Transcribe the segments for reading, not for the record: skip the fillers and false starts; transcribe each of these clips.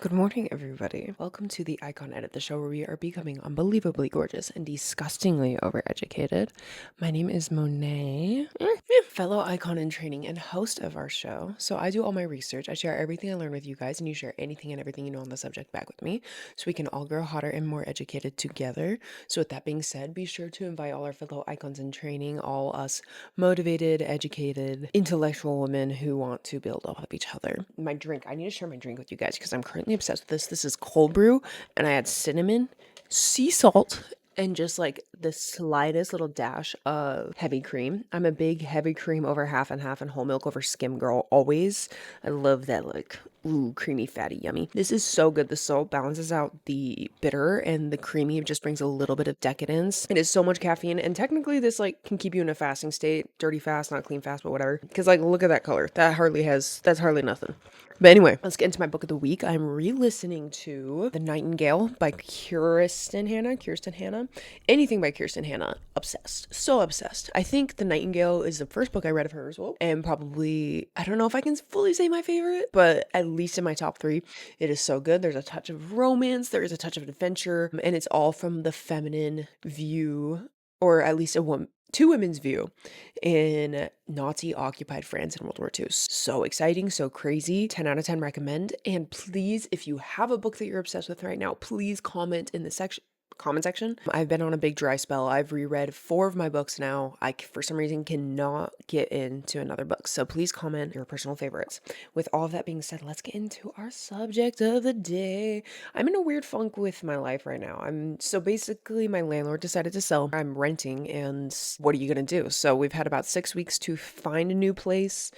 Good morning, everybody. Welcome to the Icon Edit, the show where we are becoming unbelievably gorgeous and disgustingly overeducated. My name is Monet, fellow icon in training and host of our show. So I do all my research. I share everything I learn with you guys, and you share anything and everything you know on the subject back with me, so we can all grow hotter and more educated together. So with that being said, be sure to invite all our fellow icons in training, all us motivated, educated, intellectual women who want to build off of each other. My drink, I need to share my drink with you guys because I'm currently obsessed with this. This is cold brew, and I add cinnamon, sea salt, and just like the slightest little dash of heavy cream. I'm a big heavy cream over half and whole milk over skim girl always. I love that, like, ooh, creamy, fatty, yummy. This is so good. The salt balances out the bitter, and the creamy just brings a little bit of decadence. It is so much caffeine, and technically this like can keep you in a fasting state. Dirty fast, not clean fast, but whatever. Because like, look at that color. That's hardly nothing. But anyway, let's get into my book of the week. I'm re-listening to The Nightingale by Kirsten Hanna. Anything by Kirsten Hanna. Obsessed. So obsessed. I think The Nightingale is the first book I read of hers. Well, and probably, I don't know if I can fully say my favorite, but at least in my top 3. It is so good. There's a touch of romance. There is a touch of adventure. And it's all from the feminine view, or at least two women's view in Nazi-occupied France in World War II. So exciting, so crazy. 10 out of 10 recommend. And please, if you have a book that you're obsessed with right now, please comment in the comment section. I've been on a big dry spell. I've reread 4 of my books now. I, for some reason, cannot get into another book. So please comment your personal favorites. With all of that being said, let's get into our subject of the day. I'm in a weird funk with my life right now. So basically my landlord decided to sell. I'm renting, and what are you gonna do? So we've had about 6 weeks to find a new place,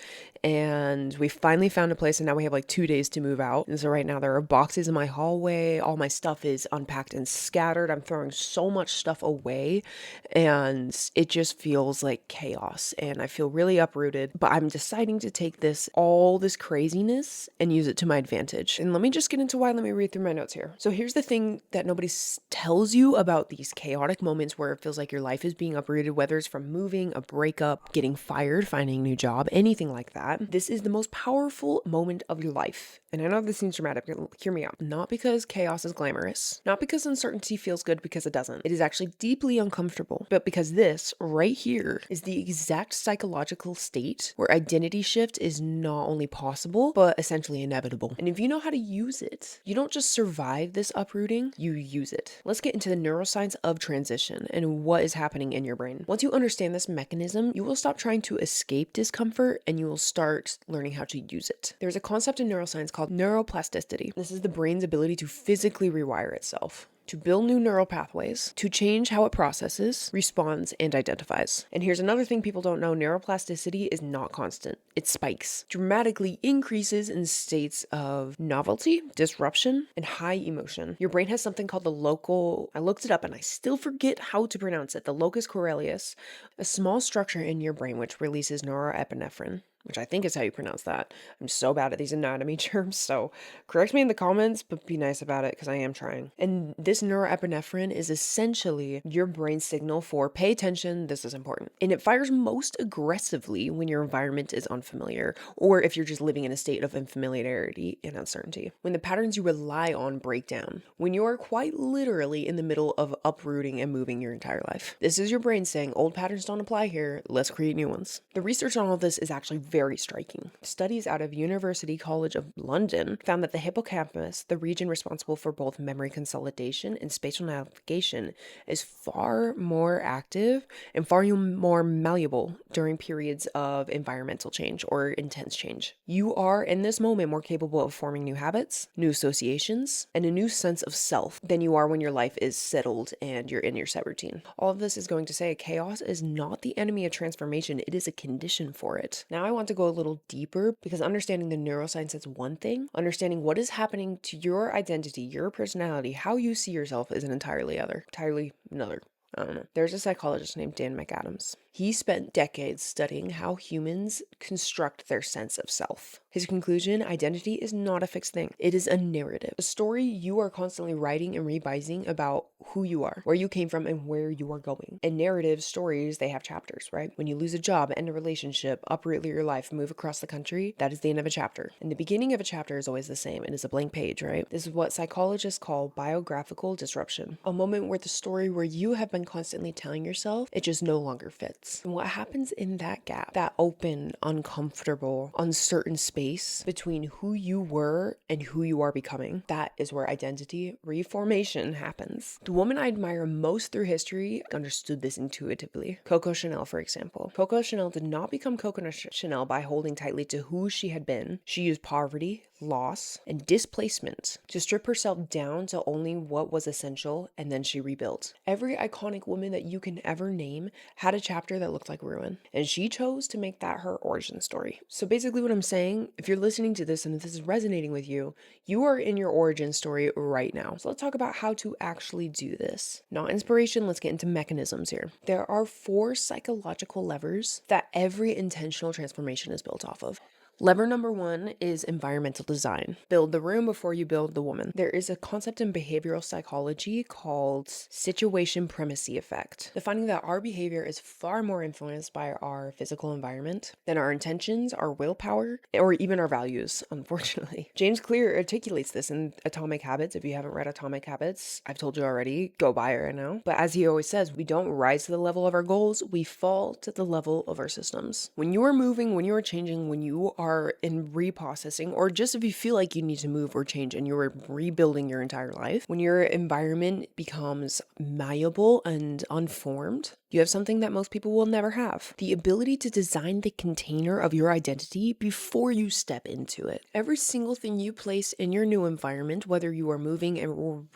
and we finally found a place, and now we have like 2 days to move out. And so right now there are boxes in my hallway. All my stuff is unpacked and scattered. I'm throwing so much stuff away, and it just feels like chaos, and I feel really uprooted. But I'm deciding to take all this craziness and use it to my advantage. And let me just get into why. Let me read through my notes here. So here's the thing that nobody tells you about these chaotic moments where it feels like your life is being uprooted, whether it's from moving, a breakup, getting fired, finding a new job, anything like that. This is the most powerful moment of your life. And I know this seems dramatic, but hear me out. Not because chaos is glamorous, not because uncertainty feels good, because it doesn't. It is actually deeply uncomfortable, but because this right here is the exact psychological state where identity shift is not only possible, but essentially inevitable. And if you know how to use it, you don't just survive this uprooting, you use it. Let's get into the neuroscience of transition and what is happening in your brain. Once you understand this mechanism, you will stop trying to escape discomfort, and you will start learning how to use it. There's a concept in neuroscience called neuroplasticity. This is the brain's ability to physically rewire itself, to build new neural pathways, to change how it processes, responds, and identifies. And here's another thing people don't know. Neuroplasticity is not constant. It spikes, dramatically increases in states of novelty, disruption, and high emotion. Your brain has something called I looked it up and I still forget how to pronounce it, the locus coeruleus, a small structure in your brain which releases norepinephrine, which I think is how you pronounce that. I'm so bad at these anatomy terms, so correct me in the comments, but be nice about it because I am trying. And this norepinephrine is essentially your brain signal for pay attention, this is important. And it fires most aggressively when your environment is unfamiliar, or if you're just living in a state of unfamiliarity and uncertainty. When the patterns you rely on break down, when you are quite literally in the middle of uprooting and moving your entire life. This is your brain saying, old patterns don't apply here, let's create new ones. The research on all this is actually very striking. Studies out of University College of London found that the hippocampus, the region responsible for both memory consolidation and spatial navigation, is far more active and far more malleable during periods of environmental change or intense change. You are, in this moment, more capable of forming new habits, new associations, and a new sense of self than you are when your life is settled and you're in your set routine. All of this is going to say chaos is not the enemy of transformation, it is a condition for it. Now I want to go a little deeper, because understanding the neuroscience is one thing. Understanding what is happening to your identity, your personality, how you see yourself is an entirely another. I don't know. There's a psychologist named Dan McAdams. He spent decades studying how humans construct their sense of self. His conclusion: identity is not a fixed thing. It is a narrative, a story you are constantly writing and revising about who you are, where you came from, and where you are going. And narrative stories, they have chapters, right? When you lose a job, end a relationship, uproot your life, move across the country, that is the end of a chapter. And the beginning of a chapter is always the same. It is a blank page, right? This is what psychologists call biographical disruption. A moment where the story where you have been constantly telling yourself, it just no longer fits. And what happens in that gap, that open, uncomfortable, uncertain space between who you were and who you are becoming, that is where identity reformation happens. The woman I admire most through history understood this intuitively. Coco Chanel, for example. Coco Chanel did not become Coco Chanel by holding tightly to who she had been. She used poverty, loss, and displacement to strip herself down to only what was essential, and then she rebuilt. Every iconic woman that you can ever name had a chapter that looked like ruin, and she chose to make that her origin story. So basically what I'm saying, if you're listening to this and if this is resonating with you, you are in your origin story right now. So let's talk about how to actually do this. Not inspiration, let's get into mechanisms here. There are 4 psychological levers that every intentional transformation is built off of. Lever number 1 is environmental design. Build the room before you build the woman. There is a concept in behavioral psychology called situation primacy effect, the finding that our behavior is far more influenced by our physical environment than our intentions, our willpower, or even our values, unfortunately. James Clear articulates this in Atomic Habits. If you haven't read Atomic Habits, I've told you already, go buy it right now. But as he always says, we don't rise to the level of our goals, we fall to the level of our systems. When you are moving, when you are changing, when you are in reprocessing, or just if you feel like you need to move or change and you're rebuilding your entire life, when your environment becomes malleable and unformed, you have something that most people will never have: the ability to design the container of your identity before you step into it. Every single thing you place in your new environment, whether you are moving and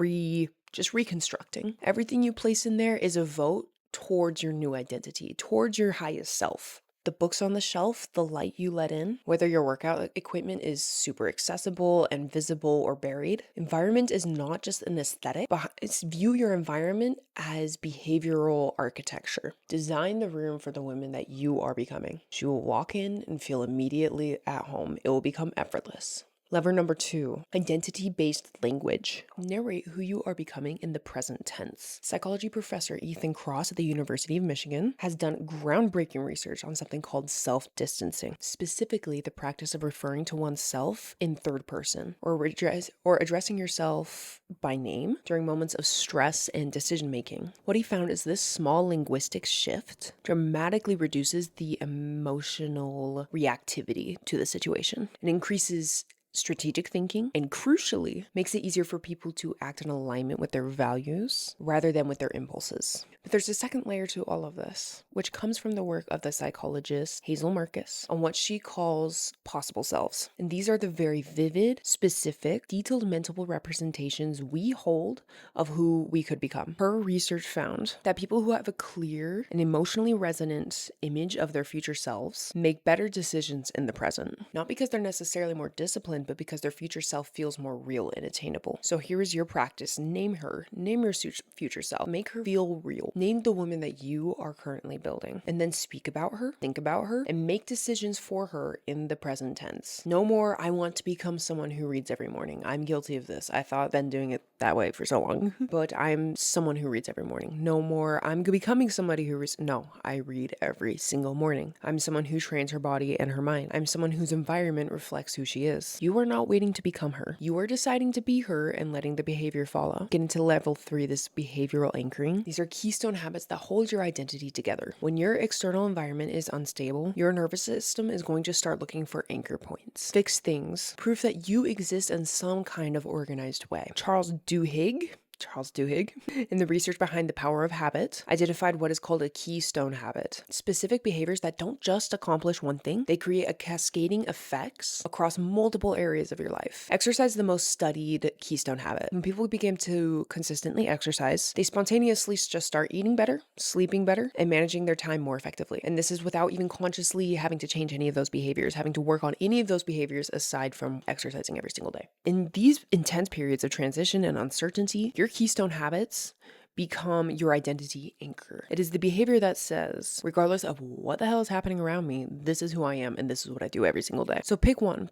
just reconstructing, everything you place in there is a vote towards your new identity, towards your highest self. The books on the shelf, the light you let in, whether your workout equipment is super accessible and visible or buried. Environment is not just an aesthetic, but view your environment as behavioral architecture. Design the room for the woman that you are becoming. She will walk in and feel immediately at home. It will become effortless. Lever number 2, identity-based language. Narrate who you are becoming in the present tense. Psychology professor Ethan Kross at the University of Michigan has done groundbreaking research on something called self-distancing, specifically the practice of referring to oneself in third person, or addressing yourself by name during moments of stress and decision-making. What he found is this small linguistic shift dramatically reduces the emotional reactivity to the situation and increases strategic thinking, and crucially, makes it easier for people to act in alignment with their values rather than with their impulses. But there's a second layer to all of this, which comes from the work of the psychologist Hazel Marcus on what she calls possible selves. And these are the very vivid, specific, detailed mental representations we hold of who we could become. Her research found that people who have a clear and emotionally resonant image of their future selves make better decisions in the present, not because they're necessarily more disciplined, but because their future self feels more real and attainable. So here is your practice. Name her. Name your future self. Make her feel real. Name the woman that you are currently building. And then speak about her, think about her, and make decisions for her in the present tense. No more, I want to become someone who reads every morning. I'm guilty of this. I thought I've been doing it that way for so long. But I'm someone who reads every morning. No more, I'm becoming somebody who reads. No, I read every single morning. I'm someone who trains her body and her mind. I'm someone whose environment reflects who she is. You are not waiting to become her. You are deciding to be her and letting the behavior follow. Get into level 3, this behavioral anchoring. These are keystone habits that hold your identity together. When your external environment is unstable, your nervous system is going to start looking for anchor points. Fixed things, proof that you exist in some kind of organized way. Charles Duhigg, in the research behind the power of habit, identified what is called a keystone habit. Specific behaviors that don't just accomplish one thing, they create a cascading effects across multiple areas of your life. Exercise is the most studied keystone habit. When people begin to consistently exercise, they spontaneously just start eating better, sleeping better, and managing their time more effectively. And this is without even consciously having to change any of those behaviors, having to work on any of those behaviors aside from exercising every single day. In these intense periods of transition and uncertainty, your keystone habits become your identity anchor. It is the behavior that says, regardless of what the hell is happening around me, this is who I am and this is what I do every single day. So pick one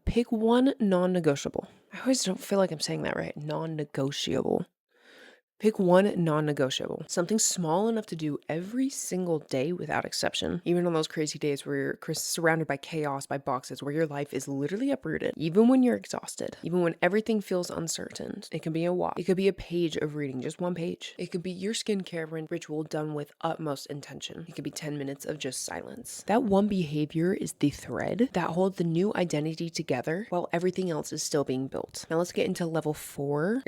non-negotiable. I always don't feel like I'm saying that right. Non-negotiable. Pick one non-negotiable, something small enough to do every single day without exception. Even on those crazy days where you're surrounded by chaos, by boxes, where your life is literally uprooted. Even when you're exhausted, even when everything feels uncertain. It can be a walk. It could be a page of reading, just one page. It could be your skincare ritual done with utmost intention. It could be 10 minutes of just silence. That one behavior is the thread that holds the new identity together while everything else is still being built. Now let's get into lever 4.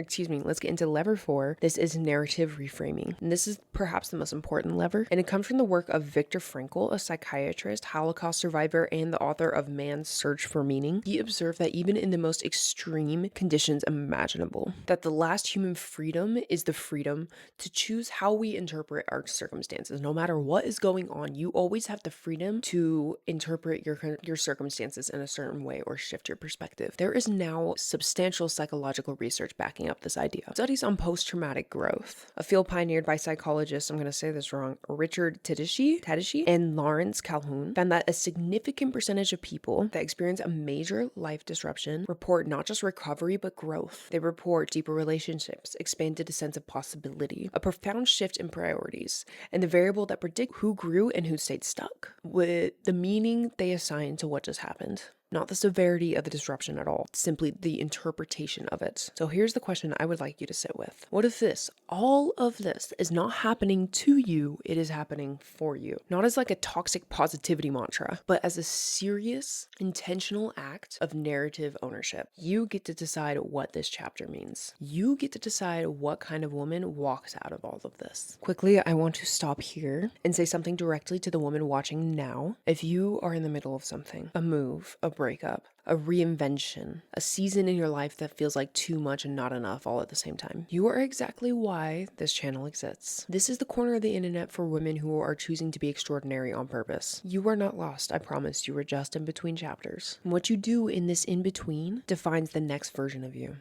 This is narrative reframing. And this is perhaps the most important lever. And it comes from the work of Viktor Frankl, a psychiatrist, Holocaust survivor, and the author of Man's Search for Meaning. He observed that even in the most extreme conditions imaginable, that the last human freedom is the freedom to choose how we interpret our circumstances. No matter what is going on, you always have the freedom to interpret your circumstances in a certain way or shift your perspective. There is now substantial psychological research backing up this idea. Studies on post-traumatic growth, a field pioneered by psychologists, I'm going to say this wrong, Richard Tadishi and Lawrence Calhoun, found that a significant percentage of people that experience a major life disruption report not just recovery, but growth. They report deeper relationships, expanded sense of possibility, a profound shift in priorities, and the variable that predict who grew and who stayed stuck with the meaning they assign to what just happened. Not the severity of the disruption at all, simply the interpretation of it. So here's the question I would like you to sit with. What if all of this is not happening to you, it is happening for you? Not as like a toxic positivity mantra, but as a serious, intentional act of narrative ownership. You get to decide what this chapter means. You get to decide what kind of woman walks out of all of this. Quickly, I want to stop here and say something directly to the woman watching now. If you are in the middle of something, a move, a breakup, a reinvention, a season in your life that feels like too much and not enough all at the same time, you are exactly why this channel exists. This is the corner of the internet for women who are choosing to be extraordinary on purpose. You are not lost, I promise. You are just in between chapters. And what you do in this in-between defines the next version of you.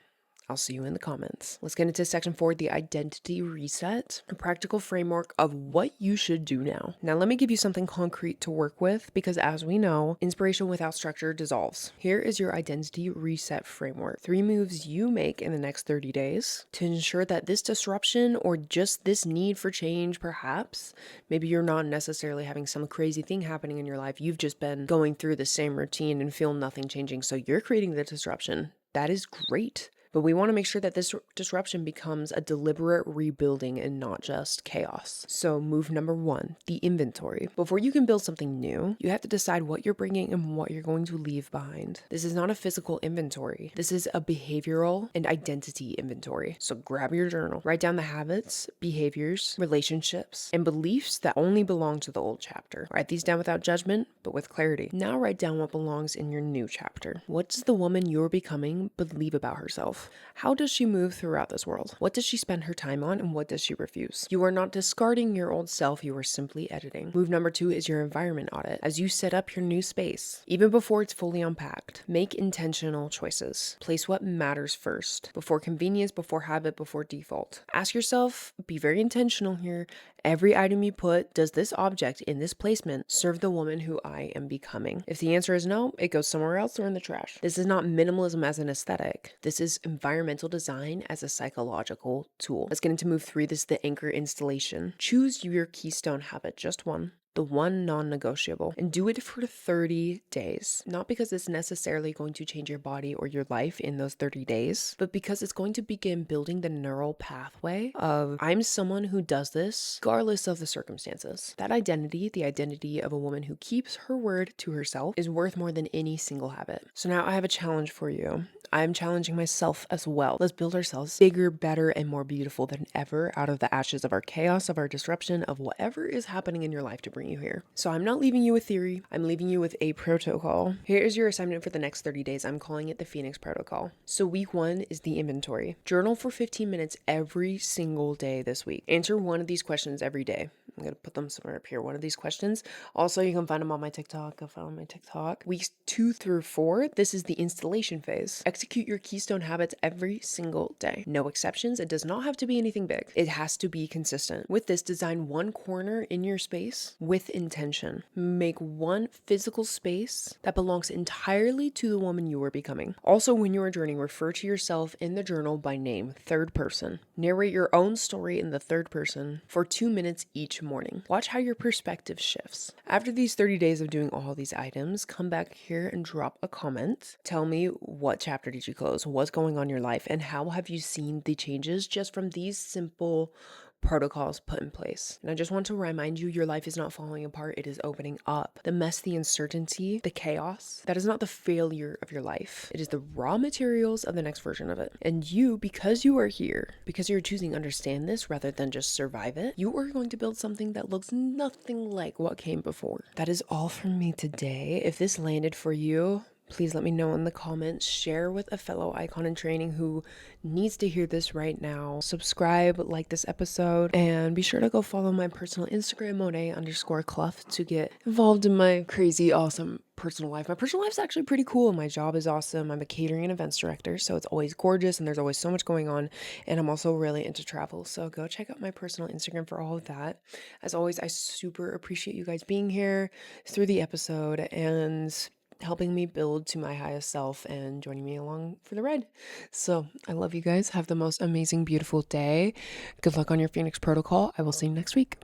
I'll see you in the comments. Let's get into section 4, the identity reset, a practical framework of what you should do now. Now, let me give you something concrete to work with because as we know, inspiration without structure dissolves. Here is your identity reset framework. 3 moves you make in the next 30 days to ensure that this disruption or just this need for change, perhaps, maybe you're not necessarily having some crazy thing happening in your life. You've just been going through the same routine and feel nothing changing. So you're creating the disruption. That is great. But we want to make sure that this disruption becomes a deliberate rebuilding and not just chaos. So move number 1, the inventory. Before you can build something new, you have to decide what you're bringing and what you're going to leave behind. This is not a physical inventory. This is a behavioral and identity inventory. So grab your journal, write down the habits, behaviors, relationships, and beliefs that only belong to the old chapter. Write these down without judgment, but with clarity. Now write down what belongs in your new chapter. What does the woman you're becoming believe about herself? How does she move throughout this world? What does she spend her time on and what does she refuse? You are not discarding your old self, you are simply editing. Move number 2 is your environment audit. As you set up your new space, even before it's fully unpacked, make intentional choices. Place what matters first, before convenience, before habit, before default. Ask yourself, be very intentional here. Every item you put, does this object in this placement serve the woman who I am becoming? If the answer is no, it goes somewhere else or in the trash. This is not minimalism as an aesthetic. This is environmental design as a psychological tool. Let's get into move 3. This is the anchor installation. Choose your keystone habit, just one. The one non-negotiable, and do it for 30 days. Not because it's necessarily going to change your body or your life in those 30 days, but because it's going to begin building the neural pathway of I'm someone who does this regardless of the circumstances. That identity, the identity of a woman who keeps her word to herself, is worth more than any single habit. So now I have a challenge for you. I'm challenging myself as well. Let's build ourselves bigger, better, and more beautiful than ever out of the ashes of our chaos, of our disruption, of whatever is happening in your life to bring you here. So I'm not leaving you with theory. I'm leaving you with a protocol. Here is your assignment for the next 30 days. I'm calling it the Phoenix Protocol. So week 1 is the inventory. Journal for 15 minutes every single day this week. Answer one of these questions every day. I'm going to put them somewhere up here. One of these questions. Also, you can find them on my TikTok. Go follow my TikTok. Weeks 2 through 4, this is the installation phase. Execute your keystone habits every single day. No exceptions. It does not have to be anything big. It has to be consistent. With this, design one corner in your space with intention. Make one physical space that belongs entirely to the woman you are becoming. Also, when you are journaling, refer to yourself in the journal by name, third person. Narrate your own story in the third person for 2 minutes each morning. Watch how your perspective shifts. After these 30 days of doing all these items, come back here and drop a comment. Tell me, what chapter did you close? What's going on in your life? And how have you seen the changes just from these simple protocols put in place? And I just want to remind you, your life is not falling apart. It is opening up. The mess, the uncertainty, the chaos, that is not the failure of your life. It is the raw materials of the next version of it. And you, because you are here, because you're choosing to understand this rather than just survive it, you are going to build something that looks nothing like what came before. That is all from me today. If this landed for you, please let me know in the comments. Share with a fellow icon in training who needs to hear this right now. Subscribe, like this episode, and be sure to go follow my personal Instagram, Monet_Clough, to get involved in my crazy, awesome personal life. My personal life is actually pretty cool. My job is awesome. I'm a catering and events director, so it's always gorgeous and there's always so much going on. And I'm also really into travel. So go check out my personal Instagram for all of that. As always, I super appreciate you guys being here through the episode and helping me build to my highest self and joining me along for the ride. So I love you guys. Have the most amazing, beautiful day. Good luck on your Phoenix protocol. I will see you next week.